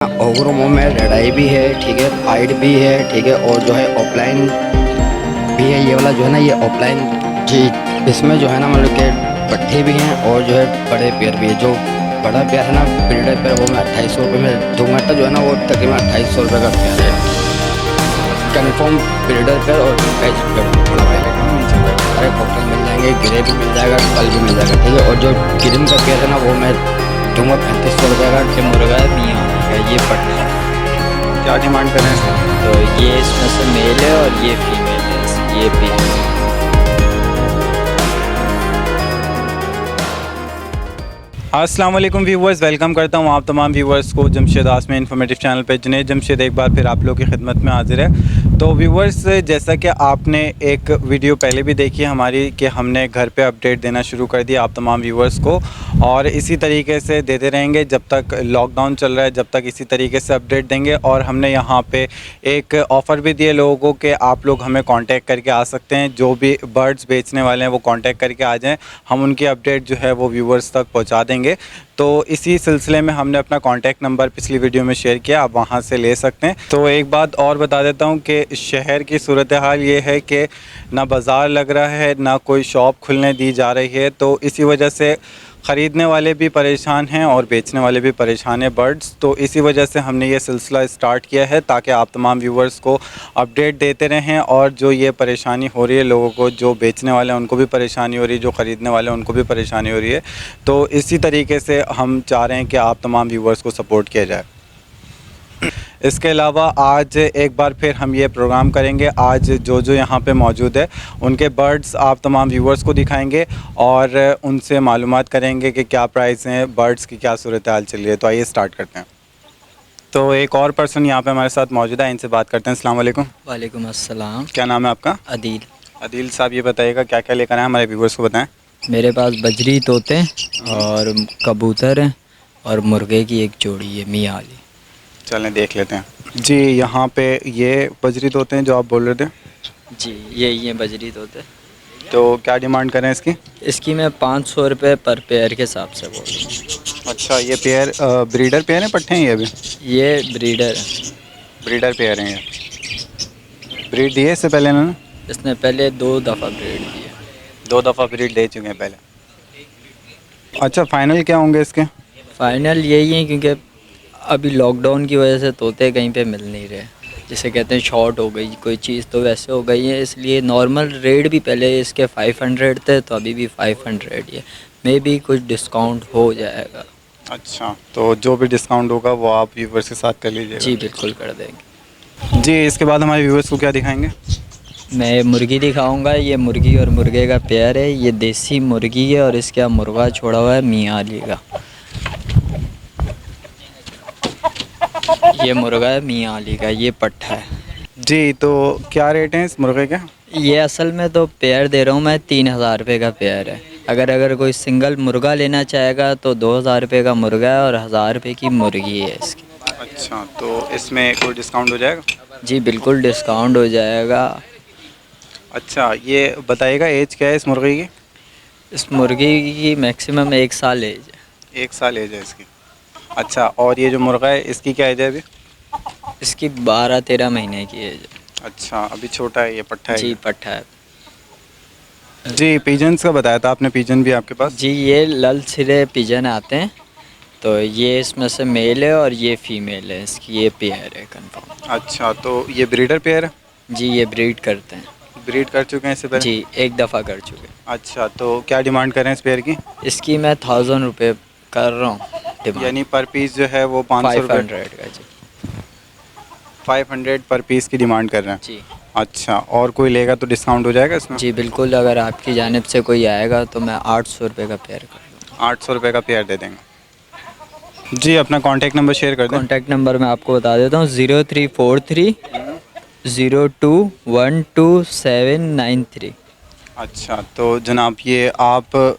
ओवरों में लड़ाई भी है, ठीक है, फाइट भी है, ठीक है, और जो है ऑफलाइन भी है। ये वाला जो है ना, ये ऑफलाइन जी, इसमें जो है ना मतलब के पट्टे भी हैं और जो है बड़े पेयर भी है। जो बड़ा पेयर है ना ब्रीडर पेयर, वो मैं 2800 रुपये में दूंगा। जो है ना वो तकरीबन 2800 रुपये का पेयर है कन्फर्म ब्रीडर पेयर। और पैच बड़ा अरे कॉकटेल मिल जाएंगे, गिरे भी मिल जाएगा, कल भी मिल जाएगा, ठीक है। और जो ग्रीन का पेयर है ना वो मैं दूंगा 3500 रुपये का। कि मुर्गा है मियाँ का, ये पट्टा है। क्या डिमांड करें इसका? तो ये इसमें से मेल है और ये फीमेल है, ये भी है। अस्सलाम वालेकुम व्यूवर्स, वेलकम करता हूँ आप तमाम व्यूवर्स को जमशेद आसमी इन्फॉर्मेटिव चैनल पे। जुनैद जमशेद एक बार फिर आप लोगों की खिदमत में हाजिर है। तो व्यूवर्स, जैसा कि आपने एक वीडियो पहले भी देखी हमारी कि हमने घर पे अपडेट देना शुरू कर दिया आप तमाम व्यूवर्स को, और इसी तरीके से देते रहेंगे जब तक लॉकडाउन चल रहा है, जब तक इसी तरीके से अपडेट देंगे। और हमने यहाँ पे एक ऑफ़र भी दिए लोगों को कि आप लोग हमें कांटेक्ट करके आ सकते हैं। जो भी बर्ड्स बेचने वाले हैं वो कांटेक्ट करके आ जाएं, हम उनकी अपडेट जो है वो व्यूवर्स तक पहुँचा देंगे। तो इसी सिलसिले में हमने अपना कांटेक्ट नंबर पिछली वीडियो में शेयर किया, आप वहां से ले सकते हैं। तो एक बात और बता देता हूं कि शहर की सूरत हाल ये है कि ना बाज़ार लग रहा है, ना कोई शॉप खुलने दी जा रही है। तो इसी वजह से ख़रीदने वाले भी परेशान हैं और बेचने वाले भी परेशान हैं बर्ड्स। तो इसी वजह से हमने ये सिलसिला स्टार्ट किया है ताकि आप तमाम व्यूवर्स को अपडेट देते रहें। और जो ये परेशानी हो रही है लोगों को, जो बेचने वाले हैं उनको भी परेशानी हो रही है, जो ख़रीदने वाले हैं उनको भी परेशानी हो रही है। तो इसी तरीके से हम चाह रहे हैं कि आप तमाम व्यूवर्स को सपोर्ट किया जाए। इसके अलावा आज एक बार फिर हम ये प्रोग्राम करेंगे। आज जो यहाँ पे मौजूद है उनके बर्ड्स आप तमाम व्यूवर्स को दिखाएंगे और उनसे मालूमात करेंगे कि क्या प्राइस हैं, बर्ड्स की क्या सूरत हाल चल रही है। तो आइए स्टार्ट करते हैं। तो एक और पर्सन यहाँ पे हमारे साथ मौजूद है, इनसे बात करते हैं। अस्सलाम वालेकुम। वालेकुम अस्सलाम। क्या नाम है आपका? अदील। अदील साहब, ये बताइएगा क्या क्या लेकर आए हमारे व्यूवर्स को बताएँ। मेरे पास बजरी तोते और कबूतर हैं और मुर्गे की एक जोड़ी है मियाँ वाली। चलें देख लेते हैं जी। यहाँ पे ये बजरी तोते हैं जो आप बोल रहे थे जी, यही है बजरी तोते। तो क्या डिमांड करें इसकी? इसकी मैं 500 रुपये पर पेयर के हिसाब से बोल रहा हूँ। अच्छा, ये पेयर ब्रीडर पेयर हैं, पट्टे हैं ये अभी? ये ब्रीडर है। ब्रीडर पेयर हैं ये। ब्रीड दिए इससे पहले इन्होंने? इसने पहले 2 दफ़ा ब्रीड दी है। 2 दफ़ा ब्रीड दे चुके हैं पहले। अच्छा, फाइनल क्या होंगे इसके? फाइनल यही है क्योंकि अभी लॉकडाउन की वजह से तोते कहीं पे मिल नहीं रहे, जिसे कहते हैं शॉर्ट हो गई कोई चीज़, तो वैसे हो गई है। इसलिए नॉर्मल रेट भी पहले इसके 500 थे, तो अभी भी 500 ही है। मे बी कुछ डिस्काउंट हो जाएगा। अच्छा, तो जो भी डिस्काउंट होगा वो आप व्यूवर्स के साथ कर लीजिएगा। जी बिल्कुल कर देंगे जी, इसके बाद हमारे व्यूवर्स को क्या दिखाएंगे? मैं मुर्गी दिखाऊंगा। ये मुर्गी और मुर्गे का पेयर है। ये देसी मुर्गी है और इसका मुर्गा छोड़ा हुआ है मियाँ अली का। ये मुर्गा है मियाँ अली का, ये पट्टा है जी। तो क्या रेट है इस मुर्गे के? ये असल में तो पेयर दे रहा हूँ मैं, 3000 रुपये का पेयर है। अगर कोई सिंगल मुर्गा लेना चाहेगा तो 2000 रुपये का मुर्गा है और 1000 रुपये की मुर्गी है इसकी। अच्छा, तो इसमें कोई डिस्काउंट हो जाएगा? जी बिल्कुल डिस्काउंट हो जाएगा। अच्छा, ये बताइएगा एज क्या है इस मुर्गी की? इस मुर्गी की मैक्सिमम 1 साल एज है। 1 साल एज है इसकी। अच्छा, और ये जो मुर्गा है इसकी क्या एज है अभी? इसकी 12-13 महीने की एज है। अच्छा, अभी छोटा है, ये पट्टा है? जी पट्टा है। जी, पिजन्स का बताया था आपने, पिजन भी आपके पास? जी, ये लल सिरे पिजन आते हैं। तो ये इसमें से मेल है और ये फीमेल है, इसकी ये पेयर है कंफर्म। अच्छा, तो ये ब्रीडर पेयर है? जी, ये ब्रीड करते हैं। ब्रीड कर चुके हैं इससे पहले? जी, 1 दफ़ा कर चुके हैं। अच्छा, तो क्या डिमांड करें इस पेयर की? इसकी मैं 1000 रुपये कर रहा हूँ डिमांड। यानी पर पीस जो है वो 500 रुपये? 500 का जी। 500 पर पीस की डिमांड कर रहे हैं? जी अच्छा, और कोई लेगा तो डिस्काउंट हो जाएगा इसमें? जी बिल्कुल, अगर आपकी जानिब से कोई आएगा तो मैं 800 रुपये का पेयर कर दूँगा। 800 रुपये का पेयर दे देंगे। जी, अपना कॉन्टैक्ट नंबर शेयर कर दें। कॉन्टैक्ट नंबर मैं आपको बता देता हूँ, 0343 0212 अच्छा, तो जनाब ये आप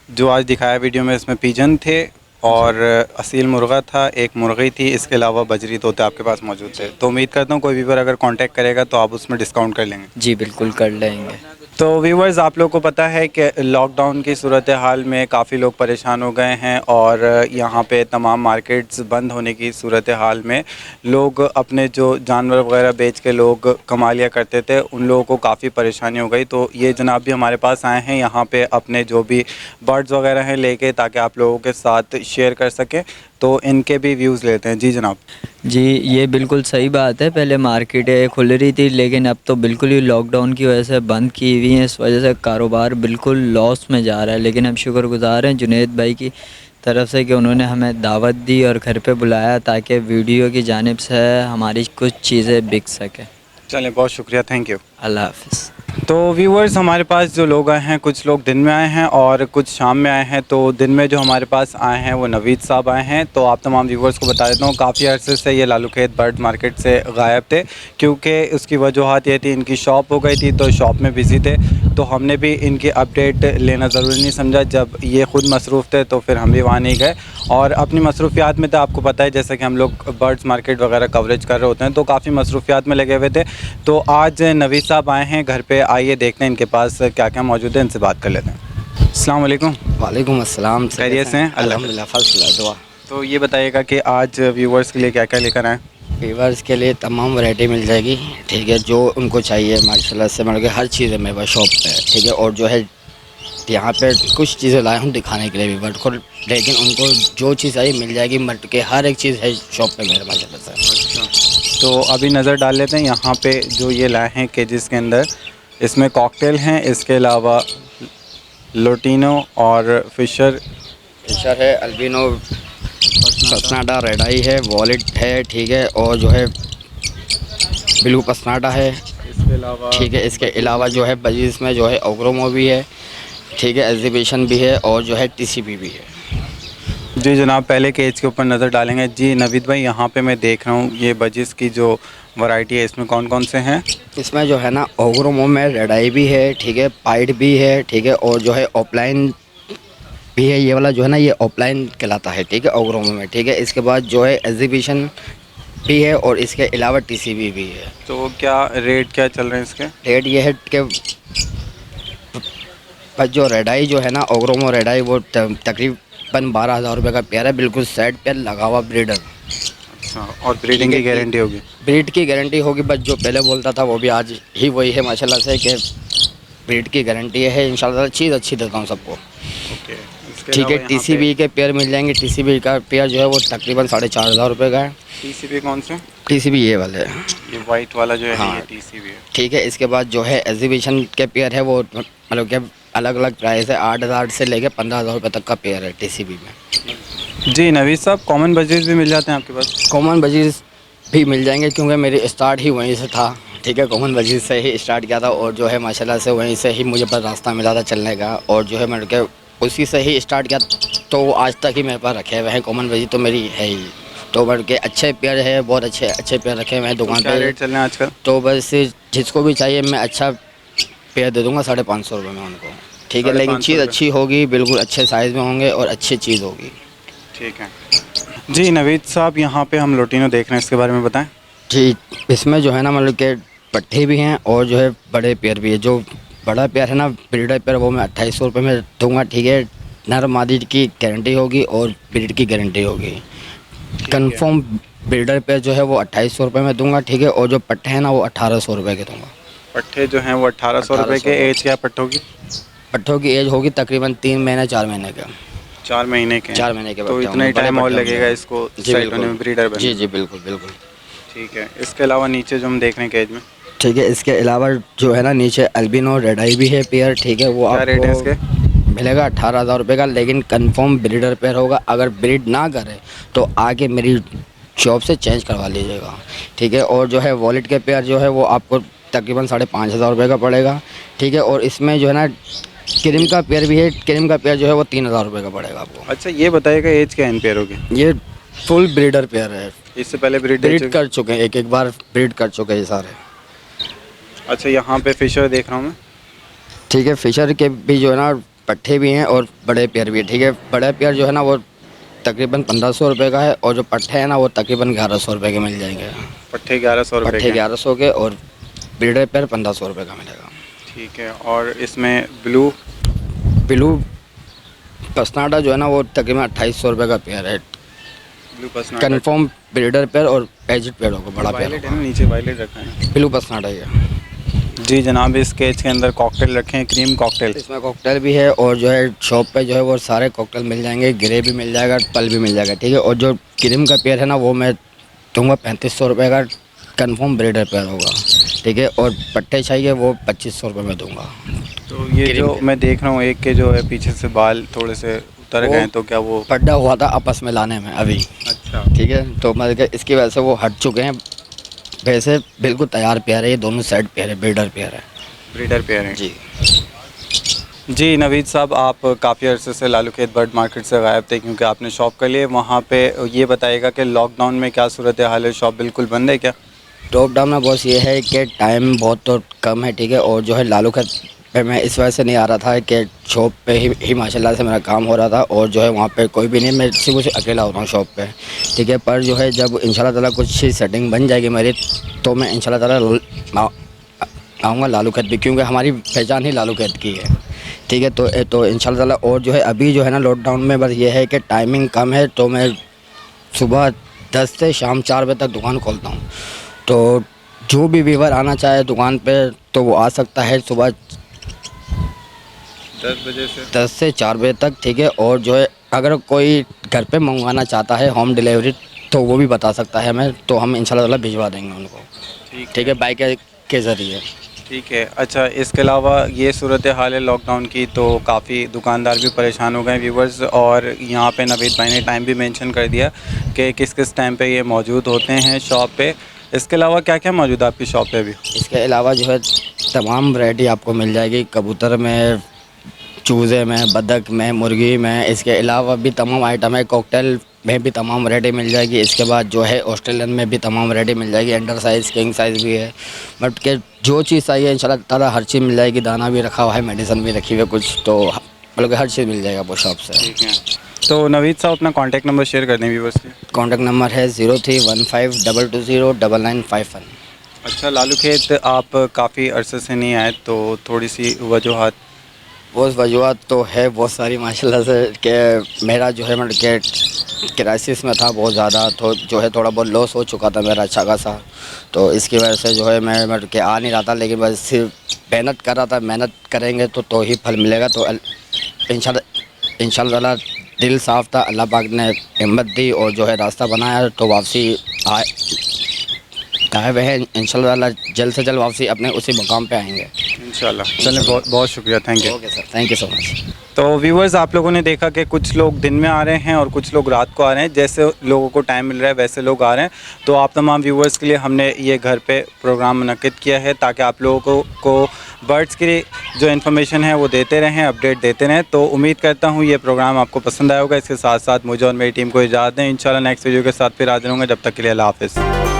जो आज दिखाया वीडियो में, इसमें पिजन थे और असील मुर्गा था, एक मुर्गी थी, इसके अलावा बजरी तोते आपके पास मौजूद थे। तो उम्मीद करता हूँ कोई व्यूअर अगर कांटेक्ट करेगा तो आप उसमें डिस्काउंट कर लेंगे। जी बिल्कुल कर लेंगे। तो व्यूवर्स, आप लोग को पता है कि लॉकडाउन की सूरत हाल में काफ़ी लोग परेशान हो गए हैं और यहाँ पे तमाम मार्केट्स बंद होने की सूरत हाल में लोग अपने जो जानवर वगैरह बेच के लोग कमा लिया करते थे, उन लोगों को काफ़ी परेशानी हो गई। तो ये जनाब भी हमारे पास आए हैं यहाँ पे अपने जो भी बर्ड्स वगैरह हैं लेके, ताकि आप लोगों के साथ शेयर कर सकें। तो इनके भी व्यूज़ लेते हैं। जी जनाब। जी, ये बिल्कुल सही बात है। पहले मार्केटें खुल रही थी, लेकिन अब तो बिल्कुल ही लॉकडाउन की वजह से बंद की हुई हैं। इस वजह से कारोबार बिल्कुल लॉस में जा रहा है। लेकिन हम शुक्रगुज़ार हैं जुनैद भाई की तरफ से कि उन्होंने हमें दावत दी और घर पे बुलाया ताकि वीडियो की जानिब से हमारी कुछ चीज़ें बिक सकें। चलें, बहुत शुक्रिया, थैंक यू। अल्लाह हाफ़िज़। तो व्यूवर्स, हमारे पास जो लोग आए हैं, कुछ लोग दिन में आए हैं और कुछ शाम में आए हैं। तो दिन में जो हमारे पास आए हैं वो नवीद साहब आए हैं। तो आप तमाम व्यूवर्स को बता देता हूँ, काफ़ी अरसे से ये लालूखेत बर्ड मार्केट से गायब थे, क्योंकि उसकी वजूहत ये थी इनकी शॉप हो गई थी, तो शॉप में बिज़ी थे। तो हमने भी इनकी अपडेट लेना ज़रूरी नहीं समझा। जब ये ख़ुद मसरूफ़ थे तो फिर हम भी वहाँ नहीं गए और अपनी मसरूफियात में, तो आपको पता है जैसा कि हम लोग बर्ड्स मार्केट वगैरह कवरेज कर रहे होते हैं, तो काफ़ी मसरूफियात में लगे हुए थे। तो आज नवीद साहब आए हैं घर पे, आइए देखते हैं इनके पास क्या क्या मौजूद है, इनसे बात कर लेते हैं। अस्सलाम वालेकुम। वालेकुम अस्सलाम। खैरियत से हैं? अल्हम्दुलिल्लाह, फर्स्ट दुआ। तो ये बताइएगा कि आज व्यूवर्स के लिए क्या क्या लेकर आए? वीवर्स के लिए तमाम वैरायटी मिल जाएगी, ठीक है, जो उनको चाहिए माशाल्लाह से, मतलब कि हर चीज़ है मेरे पास शॉप पे, ठीक है। और जो है यहाँ पे कुछ चीज़ें लाए हूँ दिखाने के लिए वीवर्स को, लेकिन उनको जो चीज़ चाहिए मिल जाएगी। मट के हर एक चीज़ है शॉप पे मेरे माशाल्लाह से। अच्छा, तो अभी नज़र डाल लेते हैं यहाँ पे जो ये लाए हैं केजेस के अंदर। इसमें कॉकटेल हैं, इसके अलावा लोटिनो और फिशर है, अल्बिनो, पसनाडा, रेड आई है, वॉलेट है, ठीक है, और जो है ब्लू पसनाडा है, इसके अलावा, ठीक है। इसके अलावा जो है बजीज में जो है ओग्रोमो भी है, ठीक है, एग्जीबिशन भी है, और जो है टीसीबी भी है। जी जनाब, पहले केज के ऊपर नज़र डालेंगे। जी नवीद भाई, यहाँ पे मैं देख रहा हूँ ये बजिस की जो वैरायटी है, इसमें कौन कौन से हैं? इसमें जो है ना ओग्रोमो में रेड आई भी है, ठीक है, पाइड भी है, ठीक है, और जो है ऑफलाइन भी है। ये वाला जो है ना ये ऑफलाइन कहलाता है, ठीक है, ओग्रोमो में, ठीक है। इसके बाद जो है एग्जीबिशन भी है और इसके अलावा टीसीबी भी है। तो क्या रेट क्या चल रहे हैं इसके? रेट ये है कि बस जो रेड आई जो है ना ओग्रोमो रेड आई, वो तकरीबन 12,000 रुपये का पेयर है, बिल्कुल सेट पेयर लगा हुआ ब्रीडर। अच्छा, और ब्रीडिंग की गारंटी होगी? ब्रीड की गारंटी होगी, बस जो पहले बोलता था वो भी आज ही वही है माशाल्लाह से, कि ब्रीड की गारंटी है। इंशाल्लाह चीज़ अच्छी देता हूँ सबको, ओके। ठीक है। टीसीबी के पेयर मिल जाएंगे। टीसीबी का पेयर जो है वो तकरीबन 4,500 रुपये का है। टीसीबी कौन से? टीसीबी ये वाले है, ये वाइट वाला जो है, हाँ, ये टीसीबी है, ठीक है। इसके बाद जो है एग्जीबिशन के पेयर है, वो मतलब कि अलग अलग प्राइस है, 8,000 से लेके 15,000 रुपये तक का पेयर है टीसीबी में। जी नवीद साहब, कॉमन बजीज भी मिल जाते हैं आपके पास? कॉमन बजीज भी मिल जाएंगे, क्योंकि मेरी स्टार्ट ही वहीं से था, ठीक है। कॉमन बजीज से ही स्टार्ट किया था और जो है माशाल्लाह से वहीं से ही मुझे बस रास्ता मिला था चलने का, और जो है मतलब कि उसी से ही स्टार्ट किया, तो आज तक ही मेरे पास रखे हुए हैं। कॉमन बजीज तो मेरी है ही, तो मतलब के अच्छे पेयर है, बहुत अच्छे पेयर रखे हुए हैं दुकान क्या पे। रेट चल रहे हैं आजकल? तो बस जिसको भी चाहिए मैं अच्छा पेयर दे दूँगा 550 रुपये में उनको, ठीक है। लेकिन चीज़ अच्छी होगी, बिल्कुल अच्छे साइज़ में होंगे और अच्छी चीज़ होगी, ठीक है। जी नवीद साहब, यहाँ पे हम लोटिनो देख रहे हैं, इसके बारे में बताएं। जी, इसमें जो है ना मतलब के पट्टे भी हैं और जो है बड़े पेयर भी है। जो बड़ा पेयर है ना ब्रीडर पेयर, वो मैं 2800 रुपये में दूँगा, ठीक है। नर मादी की गारंटी होगी और ब्रीड की गारंटी होगी। कंफर्म ब्रीडर पेयर जो है वो 2800 रुपये में दूंगा, ठीक है। और जो पट्टे हैं ना वो 1800 रुपये के दूंगा। पट्टे जो हैं वो 1800 रुपये के। एज क्या पट्टों की? पट्टों की एज होगी तकरीबन 3 महीने 4 महीने के। 4 महीने के? 4 महीने के। तो इतना ही टाइम और लगेगा इसको सेट होने में, ब्रीडर बनने? जी जी बिल्कुल बिल्कुल, ठीक है। इसके अलावा नीचे जो हम देख रहे हैं केज में, ठीक है, इसके अलावा जो है ना नीचे अल्बिनो रेड आई भी है पेयर, ठीक है। वो क्या रेट है इसके? मिलेगा 18,000 रुपये का, लेकिन कंफर्म ब्रीडर पेयर होगा। अगर ब्रीड ना करे तो आगे मेरी शॉप से चेंज करवा लीजिएगा, ठीक है। और जो है वॉलेट के पेयर जो है वो आपको तकरीबन 5,500 रुपये का पड़ेगा, ठीक है। और इसमें जो है ना क्रीम का पेयर भी है, क्रीम का पेयर जो है वो 3,000 रुपये का पड़ेगा आपको। अच्छा, ये बताइएगा एज क्या है इन पेयरों की? ये फुल ब्रीडर पेयर है, इससे पहले ब्रीड कर चुके हैं, एक बार ब्रीड कर चुके हैं ये सारे। अच्छा, यहाँ पे फिशर देख रहा हूँ मैं, ठीक है। फिशर के भी जो है ना पट्टे भी हैं और बड़े पेयर भी है, ठीक है। बड़े पेयर जो है ना वो तकरीबन 1500 रुपये का है, और जो पट्टे हैं ना वो तकरीबन 1100 रुपये के मिल जाएंगे। पट्टे 1100 रुपये? पट्टे 1100 के, और ब्रीडर पेयर 1500 रुपये का मिलेगा। ठीक है, और इसमें ब्लू ब्लू पसनाटा जो है ना वो तकरीबन 2800 रुपये का पेयर है। ब्लू पसनाटा कन्फर्म ब्रीडर पेयर और एजिड पेयर होगा, बड़ा पेयर वायलेट है होगा। ना, नीचे वायलेट रखा है। ब्लू पसनाटा ही है। जी जनाब, इस केज के अंदर कॉकटेल रखे हैं, क्रीम कॉकटेल। इसमें कॉकटेल भी है और जो है शॉप पे जो है वो सारे कॉकटेल मिल जाएंगे, ग्रे भी मिल जाएगा, पल भी मिल जाएगा, ठीक है। और जो क्रीम का पेयर है ना वो मैं दूँगा 3500 रुपये का, कन्फर्म ब्रीडर पेयर होगा, ठीक है। और पट्टे चाहिए वो 2500 रुपये में दूँगा। तो ये जो मैं देख रहा हूँ एक के जो है पीछे से बाल थोड़े से उतर वो गए हैं, तो क्या वो पड्डा हुआ था आपस में लाने में अभी, अच्छा ठीक है। तो मतलब कि इसकी वजह से वो हट चुके हैं। वैसे बिल्कुल तैयार पेयर है, ये दोनों सेट पेयर है, ब्रीडर पेयर है ब्रीडर पेयर हैं जी। जी। नवीद साहब, आप काफ़ी अरसे से लालू खेत बर्ड मार्केट से गायब थे क्योंकि आपने शॉप कर लिए वहाँ पे। ये बताइएगा कि लॉकडाउन में क्या सूरत हाल है, शॉप बिल्कुल बंद है क्या? टॉप डाउन में बॉस ये है कि टाइम बहुत तो कम है, ठीक है। और जो है लालू खेत पे मैं इस वजह से नहीं आ रहा था कि शॉप पे ही माशाल्लाह से मेरा काम हो रहा था और जो है वहाँ पे कोई भी नहीं, मैं सिर्फ उसे अकेला होता हूँ शॉप पे, ठीक है। पर जो है जब इंशाल्लाह ताला कुछ सेटिंग बन जाएगी मेरी, तो मैं इंशाल्लाह ताला आऊँगा लालू खेत भी, क्योंकि हमारी पहचान ही लालू खेत की है, ठीक है। तो इंशाल्लाह ताला। और जो है अभी जो है ना लॉकडाउन में बस ये है कि टाइमिंग कम है, तो मैं सुबह 10 से शाम 4 बजे तक दुकान खोलता हूँ। तो जो भी व्यूवर आना चाहे दुकान पे तो वो आ सकता है सुबह 10 बजे से 10 से 4 बजे तक, ठीक है। और जो है अगर कोई घर पे मंगवाना चाहता है होम डिलीवरी तो वो भी बता सकता है हमें, तो हम इंशाल्लाह ताला भिजवा देंगे उनको, ठीक है, बाइक के ज़रिए। ठीक है। अच्छा, इसके अलावा ये सूरत हाल है लॉकडाउन की, तो काफ़ी दुकानदार भी परेशान हो गए व्यूवर्स, और यहाँ पे नवीद भाई ने टाइम भी मेंशन कर दिया कि किस किस टाइम पे ये मौजूद होते हैं शॉप पे। इसके अलावा क्या क्या मौजूद है आपकी शॉप पे अभी? इसके अलावा जो है तमाम वैरायटी आपको मिल जाएगी, कबूतर में, चूज़े में, बतख में, मुर्गी में। इसके अलावा भी तमाम आइटम है, कॉकटेल में भी तमाम वैरायटी मिल जाएगी। इसके बाद जो है ऑस्ट्रेलियन में भी तमाम वैरायटी मिल जाएगी, अंडर साइज़, किंग साइज़ भी है। बट के जो चीज़ चाहिए इंशाल्लाह ताला हर चीज़ मिल जाएगी। दाना भी रखा हुआ है, मेडिसिन भी रखी हुई है कुछ, तो मतलब हर चीज़ मिल जाएगा वो शॉप से। ठीक है। तो नवीद साहब अपना कॉन्टैक्ट नंबर शेयर कर दें व्यूवर्स से। कॉन्टैक्ट नंबर है 0315220991। अच्छा, लालू खेत आप काफ़ी अरसे से नहीं आए, तो थोड़ी सी वजूहत? बहुत वजूहत तो है बहुत सारी माशाल्लाह से, कि मेरा जो है मतलब कि क्राइसिस में था बहुत ज़्यादा, तो जो है थोड़ा बहुत लॉस हो चुका था मेरा अच्छा खासा, तो इसकी वजह से जो है मैं मतलब कि आ नहीं रहा था। लेकिन बस सिर्फ मेहनत कर रहा था, मेहनत करेंगे तो ही फल मिलेगा। तो इंशाल्लाह दिल साफ़ था, अल्लाह पाक ने हिम्मत दी और जो है रास्ता बनाया, तो वापसी आए हुए हैं। इंशाल्लाह जल्द से जल्द वापसी अपने उसी मुकाम पे आएंगे इंशाल्लाह। चलें, बहुत बहुत शुक्रिया, thank you. Okay sir, thank you so much. तो व्यूवर्स, आप लोगों ने देखा कि कुछ लोग दिन में आ रहे हैं और कुछ लोग रात को आ रहे हैं। जैसे लोगों को टाइम मिल रहा है वैसे लोग आ रहे हैं। तो आप तमाम व्यूवर्स के लिए हमने ये घर पे प्रोग्राम मुनक्किद किया है ताकि आप लोगों को बर्ड्स की जो इन्फॉर्मेशन है वो देते रहें, अपडेट देते रहें। तो उम्मीद करता हूँ ये प्रोग्राम आपको पसंद आया होगा। इसके साथ साथ मुझे और मेरी टीम को इजाज़त दें। इंशाल्लाह नेक्स्ट वीडियो के साथ फिर हाजिर होंगे। जब तक के लिए अल्लाह हाफ़िज़।